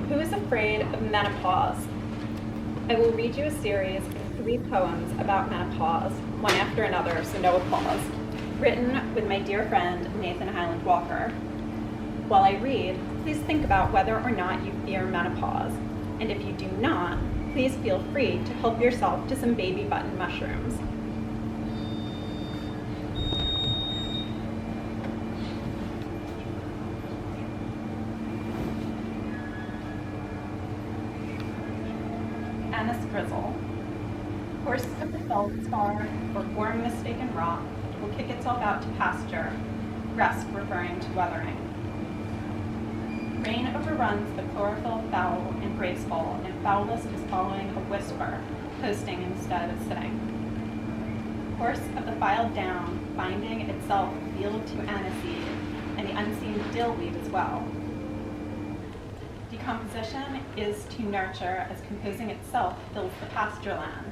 Who is afraid of menopause? I will read you a series of 3 poems about menopause, one after another, so no applause, written with my dear friend Nathan Highland Walker. While I read, please think about whether or not you fear menopause, and if you do not, please feel free to help yourself to some baby button mushrooms. Annis Grizzle. Horse of the feldspar, or worm mistaken rock, will kick itself out to pasture, rest referring to weathering. Rain overruns the chlorophyll foul and graceful, and foulest is following a whisper, coasting instead of sitting. Horse of the filed down, finding itself field to aniseed, and the unseen dill weed as well. Decomposition is to nurture as composing itself fills the pasture land.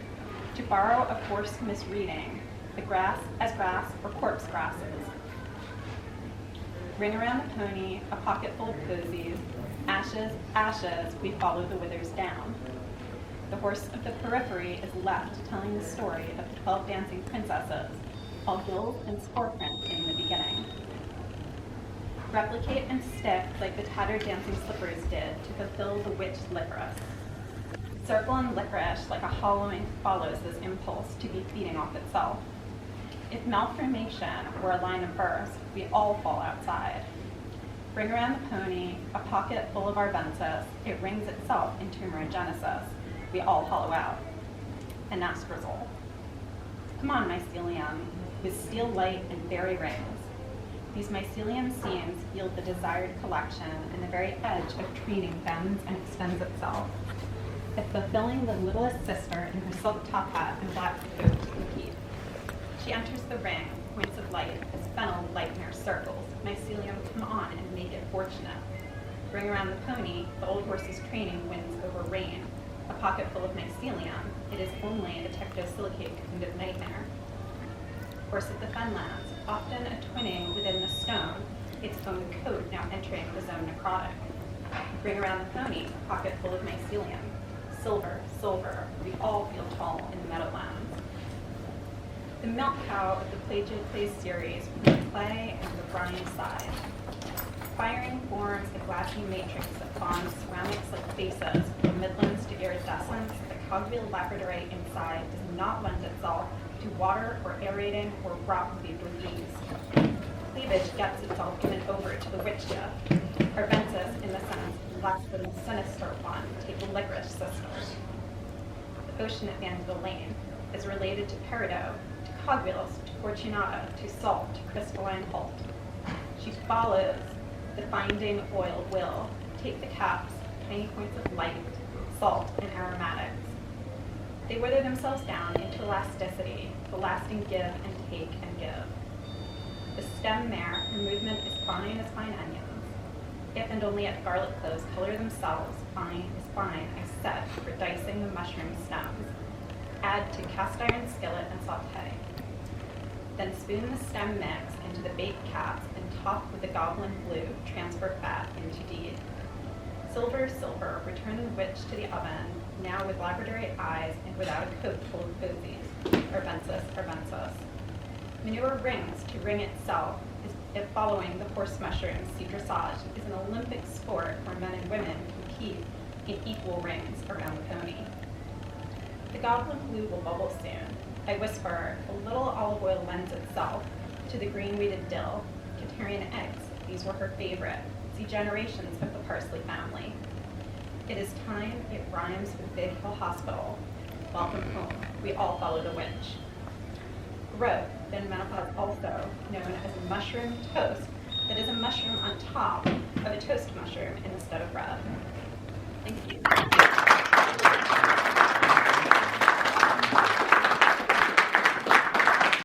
To borrow a coarse misreading, the grass as grass or corpse grasses. Ring around the pony, a pocket full of posies. Ashes, ashes, we follow the withers down. The horse of the periphery is left telling the story of the 12 dancing princesses, all gills and spore prints in the beginning. Replicate and stick like the tattered dancing slippers did to fulfill the witch licorice. Circle and licorice like a hollowing follows this impulse to be feeding off itself. If malformation were a line of verse, we all fall outside. Bring around the pony, a pocket full of arbensis, it rings itself into merigenesis. We all hollow out. Annis Grizzle. Come on, mycelium, with steel light and fairy rings. These mycelium seams yield the desired collection, and the very edge of treating bends and extends itself. If fulfilling the littlest sister in her silk top hat and black coat to compete. She enters the ring, points of light, as fennel lightner circles. Mycelium, come on and make it fortunate. Bring around the pony, the old horse's training wins over rain. A pocket full of mycelium, it is only a tectosilicate kind of nightmare. Horse of the fenlands, often a twinning within the stone, its own coat now entering the zone necrotic. Bring around the pony, a pocket full of mycelium. Silver, silver, we all feel tall in the meadowlands. The milk cow of the Pelagian Clay series from the clay and the brine side. Firing forms a glassy matrix that bonds ceramics like faces from midlands to iridescence. The cogwheel labradorite inside does not lend itself to water or aerating or rock cleaved with ease. Cleavage gets itself given over to the witch shift. Arbensis, in the sense less than the sinister one, take the licorice sisters. The ocean at the end of the lane is related to peridot, to cogwheels, to fortunata, to salt, to crystalline halt. She follows the finding oil will take the caps, tiny points of light, salt, and aromatics. They wither themselves down into elasticity, the lasting give and take and give. The stem mare, her movement is fine as fine onions. If and only if garlic cloves color themselves, fine is fine, I said, for dicing the mushroom stems. Add to cast iron skillet and saute. Then spoon the stem mix into the baked caps and top with the goblin blue, transfer fat into deed. Silver, silver, return the witch to the oven, now with labradorite eyes and without a coat full of posies. Arbensis, arbensis. Manure rings to ring itself, if following the horse mushrooms, sea dressage is an Olympic sport where men and women compete in equal rings around the pony. The goblin blue will bubble soon. I whisper, a little olive oil lends itself to the green-weeded dill. Katarian eggs, these were her favorite. See generations of the parsley family. It is time, it rhymes with Big Hill Hospital. Welcome home, we all follow the witch. Growth, then menopause also, known as mushroom toast, that is a mushroom on top of a toast mushroom instead of bread. Thank you.